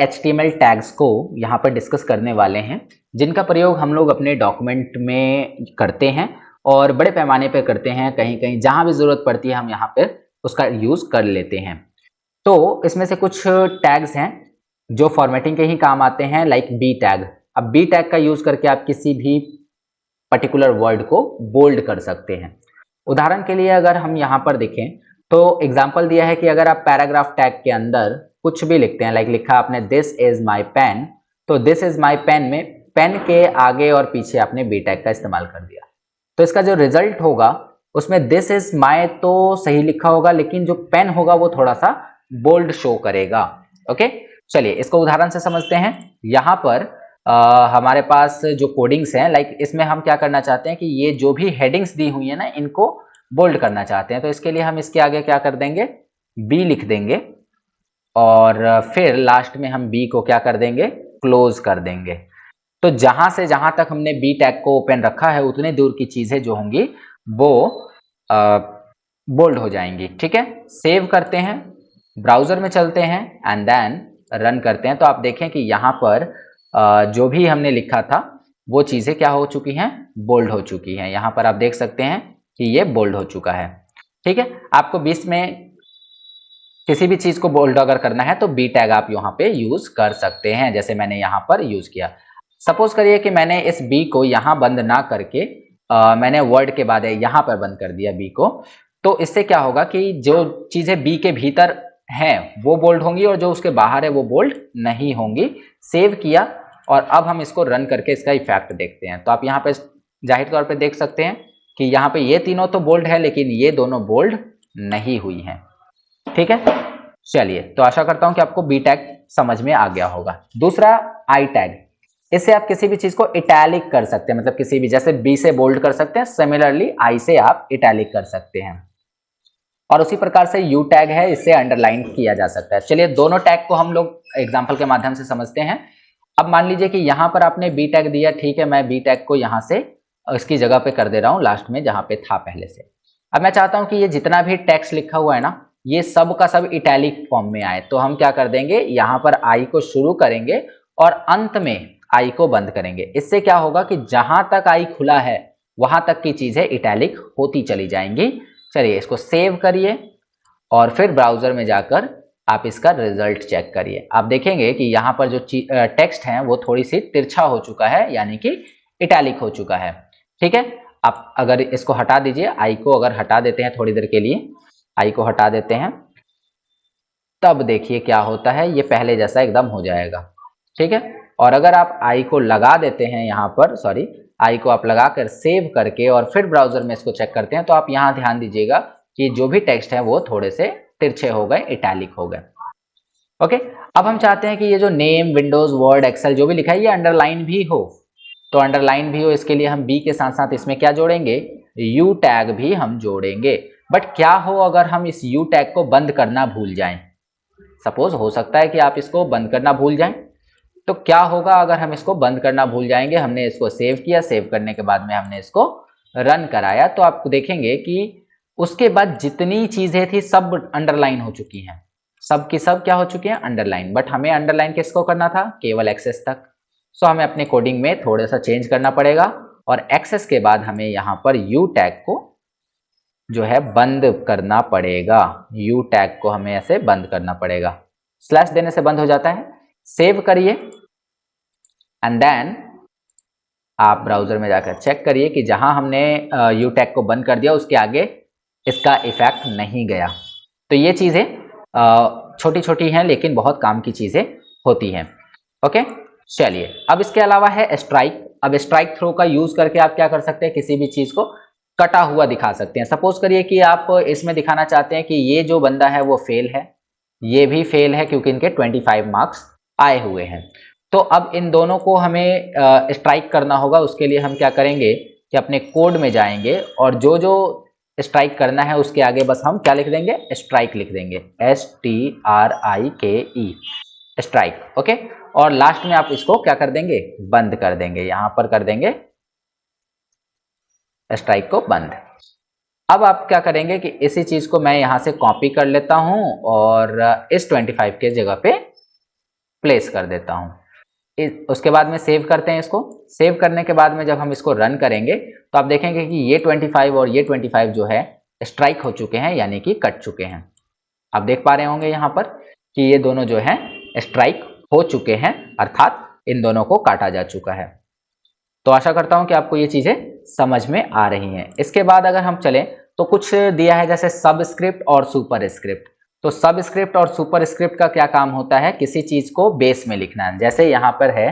HTML tags को यहाँ पर डिस्कस करने वाले हैं, जिनका प्रयोग हम लोग अपने डॉक्यूमेंट में करते हैं और बड़े पैमाने पर करते हैं। कहीं कहीं जहाँ भी ज़रूरत पड़ती है हम यहाँ पर उसका यूज़ कर लेते हैं। तो इसमें से कुछ टैग्स हैं जो फॉर्मेटिंग के ही काम आते हैं, लाइक बी टैग। अब बी टैग का यूज़ करके आप किसी भी पर्टिकुलर वर्ड को बोल्ड कर सकते हैं। उदाहरण के लिए अगर हम यहाँ पर देखें तो एग्जाम्पल दिया है कि अगर आप पैराग्राफ टैग के अंदर कुछ भी लिखते हैं, लाइक लिखा आपने दिस इज माई पेन, तो दिस इज माई पेन में पेन के आगे और पीछे आपने बी टैग का इस्तेमाल कर दिया, तो इसका जो रिजल्ट होगा उसमें दिस इज माई तो सही लिखा होगा, लेकिन जो पेन होगा वो थोड़ा सा बोल्ड शो करेगा। ओके, चलिए इसको उदाहरण से समझते हैं। यहाँ पर हमारे पास जो कोडिंग्स हैं, लाइक इसमें हम क्या करना चाहते हैं कि ये जो भी हेडिंग्स दी हुई है ना, इनको बोल्ड करना चाहते हैं। तो इसके लिए हम इसके आगे क्या कर देंगे, बी लिख देंगे और फिर लास्ट में हम बी को क्या कर देंगे, क्लोज कर देंगे। तो जहां से जहां तक हमने बी टैग को ओपन रखा है उतने दूर की चीजें जो होंगी वो बोल्ड हो जाएंगी। ठीक है, सेव करते हैं, ब्राउजर में चलते हैं एंड देन रन करते हैं। तो आप देखें कि यहाँ पर जो भी हमने लिखा था वो चीजें क्या हो चुकी हैं, बोल्ड हो चुकी हैं। यहाँ पर आप देख सकते हैं कि ये बोल्ड हो चुका है। ठीक है, आपको 20 में किसी भी चीज को बोल्ड अगर करना है तो बी टैग आप यहाँ पे यूज कर सकते हैं, जैसे मैंने यहाँ पर यूज किया। सपोज करिए कि मैंने इस बी को यहाँ बंद ना करके मैंने वर्ड के बाद यहाँ पर बंद कर दिया बी को, तो इससे क्या होगा कि जो चीजें बी के भीतर हैं वो बोल्ड होंगी और जो उसके बाहर है वो बोल्ड नहीं होंगी। सेव किया और अब हम इसको रन करके इसका इफेक्ट देखते हैं। तो आप यहाँ पे जाहिर तौर पे देख सकते हैं कि यहाँ पे ये तीनों तो बोल्ड है लेकिन ये दोनों बोल्ड नहीं हुई हैं। ठीक है, चलिए तो आशा करता हूं कि आपको बी टैग समझ में आ गया होगा। दूसरा आई टैग, इससे आप किसी भी चीज को इटैलिक कर सकते हैं, मतलब किसी भी, जैसे बी से बोल्ड कर सकते हैं, सिमिलरली आई से आप इटैलिक कर सकते हैं। और उसी प्रकार से यू टैग है, इससे अंडरलाइन किया जा सकता है। चलिए दोनों टैग को हम लोग एग्जाम्पल के माध्यम से समझते हैं। अब मान लीजिए कि यहां पर आपने बी टैग दिया, ठीक है, मैं बी टैग को यहां से इसकी जगह पे कर दे रहा हूं लास्ट में जहां पे था पहले से। अब मैं चाहता हूं कि ये जितना भी टेक्स्ट लिखा हुआ है ना, ये सब का सब इटैलिक फॉर्म में आए। तो हम क्या कर देंगे, यहां पर आई को शुरू करेंगे और अंत में आई को बंद करेंगे। इससे क्या होगा कि जहां तक आई खुला है वहां तक की चीजें इटैलिक होती चली जाएंगी। चलिए इसको सेव करिए और फिर ब्राउजर में जाकर आप इसका रिजल्ट चेक करिए। आप देखेंगे कि यहाँ पर जो टेक्स्ट है वो थोड़ी सी तिरछा हो चुका है, यानी कि इटैलिक हो चुका है। ठीक है, आप अगर इसको हटा दीजिए, आई को अगर हटा देते हैं थोड़ी देर के लिए, आई को हटा देते हैं, तब देखिए क्या होता है, ये पहले जैसा एकदम हो जाएगा। ठीक है, और अगर आप आई को लगा देते हैं यहाँ पर, सॉरी, आई को आप लगाकर सेव करके और फिर ब्राउजर में इसको चेक करते हैं, तो आप यहाँ ध्यान दीजिएगा कि जो भी टेक्स्ट है वो थोड़े से तिरछे हो गए, इटैलिक हो गए। ओके, अब हम चाहते हैं कि ये जो नेम, विंडोज, वर्ड, एक्सेल जो भी लिखा है ये अंडरलाइन भी हो। तो अंडरलाइन भी हो, इसके लिए हम बी के साथ साथ इसमें क्या जोड़ेंगे, यू टैग भी हम जोड़ेंगे। बट क्या हो अगर हम इस यू टैग को बंद करना भूल जाएं, सपोज हो सकता है कि आप इसको बंद करना भूल जाएं, तो क्या होगा अगर हम इसको बंद करना भूल जाएंगे। हमने इसको सेव किया, सेव करने के बाद में हमने इसको रन कराया, तो आप देखेंगे कि उसके बाद जितनी चीजें थी सब अंडरलाइन हो चुकी हैं, सब की सब क्या हो चुकी हैं, अंडरलाइन। बट हमें अंडरलाइन किसको करना था, केवल एक्सेस तक। सो हमें अपने कोडिंग में थोड़ा सा चेंज करना पड़ेगा और एक्सेस के बाद हमें यहाँ पर यू टैग को जो है बंद करना पड़ेगा। यू टैग को हमें ऐसे बंद करना पड़ेगा, स्लैश देने से बंद हो जाता है। सेव करिए एंड देन आप ब्राउजर में जाकर चेक करिए कि जहां हमने यू टैग को बंद कर दिया उसके आगे इसका इफेक्ट नहीं गया। तो ये चीजें छोटी छोटी हैं लेकिन बहुत काम की चीजें होती हैं। ओके, चलिए अब इसके अलावा है स्ट्राइक। अब स्ट्राइक थ्रो का यूज करके आप क्या कर सकते हैं, किसी भी चीज को कटा हुआ दिखा सकते हैं। सपोज करिए कि आप इसमें दिखाना चाहते हैं कि ये जो बंदा है वो फेल है, ये भी फेल है क्योंकि इनके 25 मार्क्स आए हुए हैं। तो अब इन दोनों को हमें स्ट्राइक करना होगा। उसके लिए हम क्या करेंगे कि अपने कोड में जाएंगे और जो जो स्ट्राइक करना है उसके आगे बस हम क्या लिख देंगे, स्ट्राइक लिख देंगे, STRIKE, स्ट्राइक। ओके, और लास्ट में आप इसको क्या कर देंगे, बंद कर देंगे, यहां पर कर देंगे स्ट्राइक को बंद। अब आप क्या करेंगे कि इसी चीज को मैं यहां से कॉपी कर लेता हूं और इस 25 के जगह पे प्लेस कर देता हूँ। उसके बाद में सेव करते हैं इसको। सेव करने के बाद में जब हम इसको रन करेंगे तो आप देखेंगे कि ये 25 और ये 25 जो है स्ट्राइक हो चुके हैं, यानी कि कट चुके हैं। आप देख पा रहे होंगे यहाँ पर कि ये दोनों जो है स्ट्राइक हो चुके हैं, अर्थात इन दोनों को काटा जा चुका है। तो आशा करता हूं कि आपको ये चीजें समझ में आ रही हैं। इसके बाद अगर हम चलें तो कुछ दिया है जैसे सबस्क्रिप्ट और सुपरस्क्रिप्ट। तो सबस्क्रिप्ट और सुपरस्क्रिप्ट का क्या काम होता है, किसी चीज को बेस में लिखना है। जैसे यहाँ पर है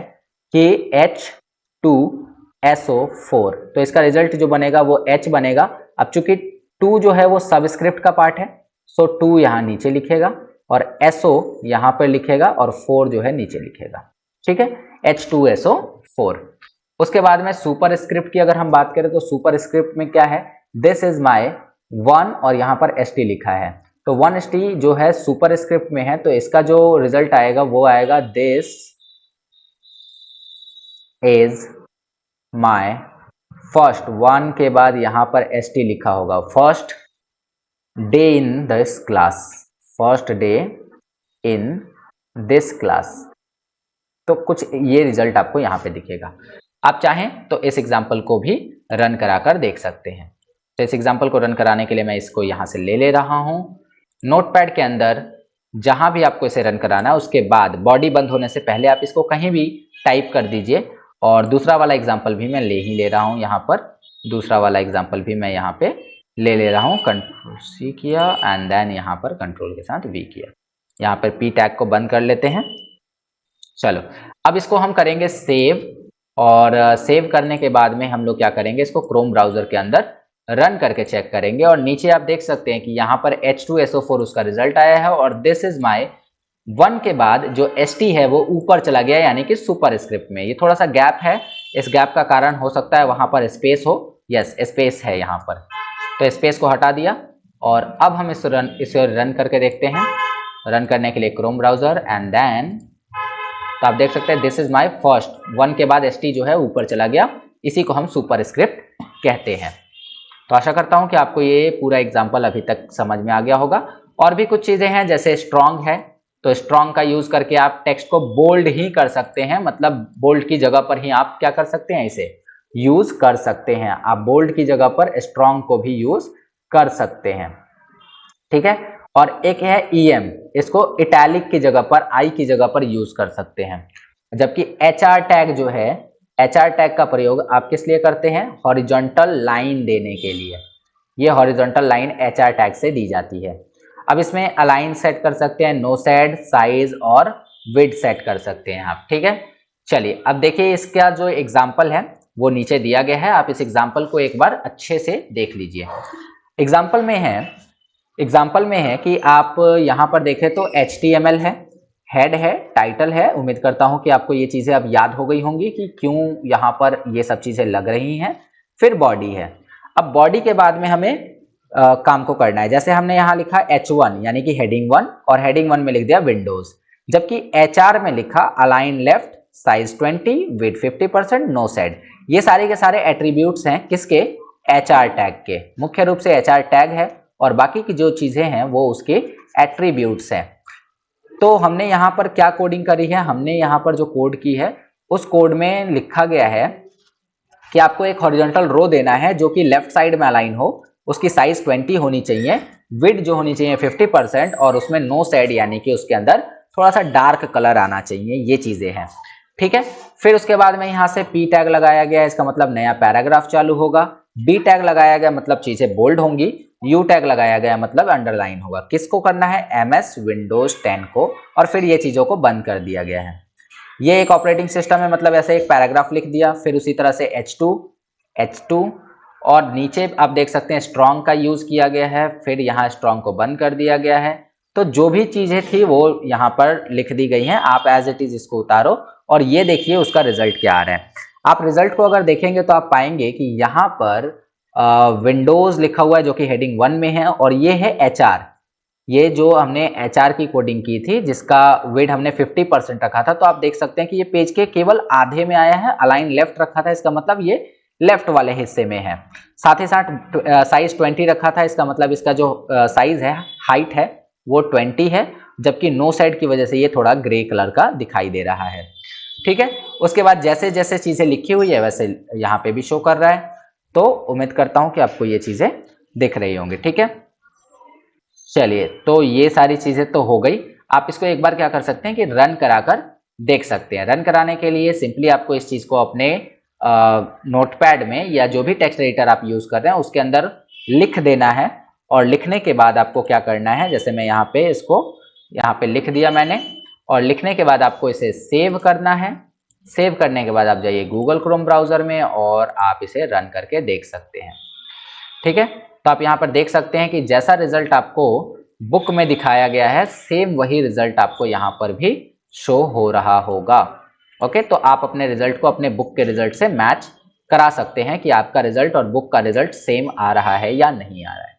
कि H2SO4, तो इसका रिजल्ट जो बनेगा वो H बनेगा। अब चूंकि 2 जो है वो सबस्क्रिप्ट का पार्ट है, सो 2 यहाँ नीचे लिखेगा और SO यहाँ पर लिखेगा और 4 जो है नीचे लिखेगा। ठीक है, H2SO4। उसके बाद में सुपरस्क्रिप्ट की अगर हम बात करें तो सुपरस्क्रिप्ट में क्या है, दिस इज माय 1 और यहाँ पर ST लिखा है। तो 1ST जो है सुपरस्क्रिप्ट में है, तो इसका जो रिजल्ट आएगा वो आएगा दिस इज माय फर्स्ट, 1 के बाद यहाँ पर ST लिखा होगा, first day in this class, first day in this class. तो कुछ ये रिजल्ट आपको यहाँ पे दिखेगा। आप चाहें तो इस एग्जाम्पल को भी रन कराकर देख सकते हैं। तो इस एग्जाम्पल को रन कराने के लिए मैं इसको यहाँ से ले रहा हूँ। नोटपैड के अंदर जहां भी आपको इसे रन कराना है उसके बाद बॉडी बंद होने से पहले आप इसको कहीं भी टाइप कर दीजिए। और दूसरा वाला एग्जाम्पल भी मैं ले रहा हूँ यहाँ पर, दूसरा वाला एग्जाम्पल भी मैं यहाँ पे ले रहा हूँ। कंट्रोल C किया एंड देन यहाँ पर कंट्रोल के साथ V किया। यहाँ पर P टैग को बंद कर लेते हैं। चलो अब इसको हम करेंगे सेव, और सेव करने के बाद में हम लोग क्या करेंगे, इसको क्रोम ब्राउजर के अंदर रन करके चेक करेंगे। और नीचे आप देख सकते हैं कि यहाँ पर H2SO4 उसका रिजल्ट आया है और दिस इज माय 1 के बाद जो ST है वो ऊपर चला गया, यानी कि सुपरस्क्रिप्ट में। ये थोड़ा सा गैप है, इस गैप का कारण हो सकता है वहां पर स्पेस हो। यस, स्पेस है यहाँ पर, तो स्पेस को हटा दिया। और अब हम इसे रन करके देखते हैं। रन करने के लिए क्रोम ब्राउजर एंड देन तो आप देख सकते हैं दिस इज माय फर्स्ट, 1 के बाद ST जो है ऊपर चला गया, इसी को हम सुपरस्क्रिप्ट कहते हैं। तो आशा करता हूं कि आपको ये पूरा एग्जाम्पल अभी तक समझ में आ गया होगा। और भी कुछ चीजें हैं जैसे स्ट्रॉन्ग है, तो स्ट्रॉन्ग का यूज करके आप टेक्स्ट को बोल्ड ही कर सकते हैं, मतलब बोल्ड की जगह पर ही आप क्या कर सकते हैं, इसे यूज कर सकते हैं। आप बोल्ड की जगह पर स्ट्रॉन्ग को भी यूज कर सकते हैं। ठीक है, और एक है EM, इसको इटैलिक की जगह पर, I की जगह पर यूज कर सकते हैं। जबकि HR टैग जो है, HR टैग का प्रयोग आप किस लिए करते हैं, हॉरिजॉन्टल लाइन देने के लिए। ये हॉरिजॉन्टल लाइन HR टैग से दी जाती है। अब इसमें अलाइन सेट कर सकते हैं, नो सेट, साइज और विड्थ सेट कर सकते हैं आप। ठीक है, चलिए अब देखिए इसका जो एग्जाम्पल है वो नीचे दिया गया है। आप इस एग्जाम्पल को एक बार अच्छे से देख लीजिए। एग्जाम्पल में है कि आप यहाँ पर देखें तो HTML है, हेड है, टाइटल है। उम्मीद करता हूँ कि आपको ये चीज़ें अब याद हो गई होंगी कि क्यों यहाँ पर ये सब चीज़ें लग रही हैं। फिर बॉडी है। अब बॉडी के बाद में हमें काम को करना है। जैसे हमने यहाँ लिखा H1 यानी कि हेडिंग 1, और हेडिंग 1 में लिख दिया विंडोज। जबकि HR में लिखा align left, size 20, width 50%, noshade. ये सारे के सारे एट्रीब्यूट्स हैं किसके, HR टैग के। मुख्य रूप से HR टैग है और बाकी की जो चीजें हैं वो उसके एट्रीब्यूट्स हैं। तो हमने यहाँ पर क्या कोडिंग करी है, हमने यहाँ पर जो कोड की है उस कोड में लिखा गया है कि आपको एक हॉरिजॉन्टल रो देना है जो कि लेफ्ट साइड में अलाइन हो, उसकी साइज 20 होनी चाहिए, विड्थ जो होनी चाहिए 50%, और उसमें नो सेड यानी कि उसके अंदर थोड़ा सा डार्क कलर आना चाहिए। ये चीजें हैं। ठीक है, फिर उसके बाद में यहाँ से P टैग लगाया गया, इसका मतलब नया पैराग्राफ चालू होगा। D टैग लगाया गया, मतलब चीजें बोल्ड होंगी। U टैग लगाया गया, मतलब अंडरलाइन होगा। किसको करना है, MS विंडोज 10 को। और फिर ये चीजों को बंद कर दिया गया है। ये एक ऑपरेटिंग सिस्टम है, मतलब ऐसे एक पैराग्राफ लिख दिया। फिर उसी तरह से H2 और नीचे आप देख सकते हैं स्ट्रॉन्ग का यूज किया गया है। फिर यहाँ स्ट्रॉन्ग को बंद कर दिया गया है। तो जो भी चीजें थी वो यहाँ पर लिख दी गई हैं। आप एज इट इज इसको उतारो और ये देखिए उसका रिजल्ट क्या आ रहा है। आप रिजल्ट को अगर देखेंगे तो आप पाएंगे कि यहाँ पर विंडोज लिखा हुआ है जो कि हेडिंग 1 में है, और ये है HR। ये जो हमने HR की कोडिंग की थी जिसका वेट हमने 50% रखा था, तो आप देख सकते हैं कि ये पेज के केवल आधे में आया है। अलाइन लेफ्ट रखा था, इसका मतलब ये लेफ्ट वाले हिस्से में है। साथ ही साथ साइज 20 रखा था, इसका मतलब इसका जो साइज है, हाइट है, वो 20 है। जबकि नो साइड की वजह से ये थोड़ा ग्रे कलर का दिखाई दे रहा है। ठीक है, उसके बाद जैसे जैसे चीजें लिखी हुई है वैसे यहाँ पे भी शो कर रहा है। तो उम्मीद करता हूं कि आपको ये चीजें दिख रही होंगी। ठीक है, चलिए, तो ये सारी चीजें तो हो गई। आप इसको एक बार क्या कर सकते हैं कि रन कराकर देख सकते हैं। रन कराने के लिए सिंपली आपको इस चीज को अपने नोटपैड में या जो भी टेक्स्ट एडिटर आप यूज कर रहे हैं उसके अंदर लिख देना है। और लिखने के बाद आपको क्या करना है, जैसे मैं यहाँ पे इसको यहाँ पे लिख दिया मैंने, और लिखने के बाद आपको इसे सेव करना है। सेव करने के बाद आप जाइए गूगल क्रोम ब्राउजर में और आप इसे रन करके देख सकते हैं। ठीक है, तो आप यहाँ पर देख सकते हैं कि जैसा रिजल्ट आपको बुक में दिखाया गया है सेम वही रिजल्ट आपको यहाँ पर भी शो हो रहा होगा। ओके, तो आप अपने रिजल्ट को अपने बुक के रिजल्ट से मैच करा सकते हैं कि आपका रिजल्ट और बुक का रिजल्ट सेम आ रहा है या नहीं आ रहा है।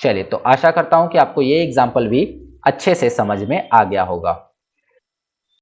चलिए, तो आशा करता हूं कि आपको ये एग्जाम्पल भी अच्छे से समझ में आ गया होगा।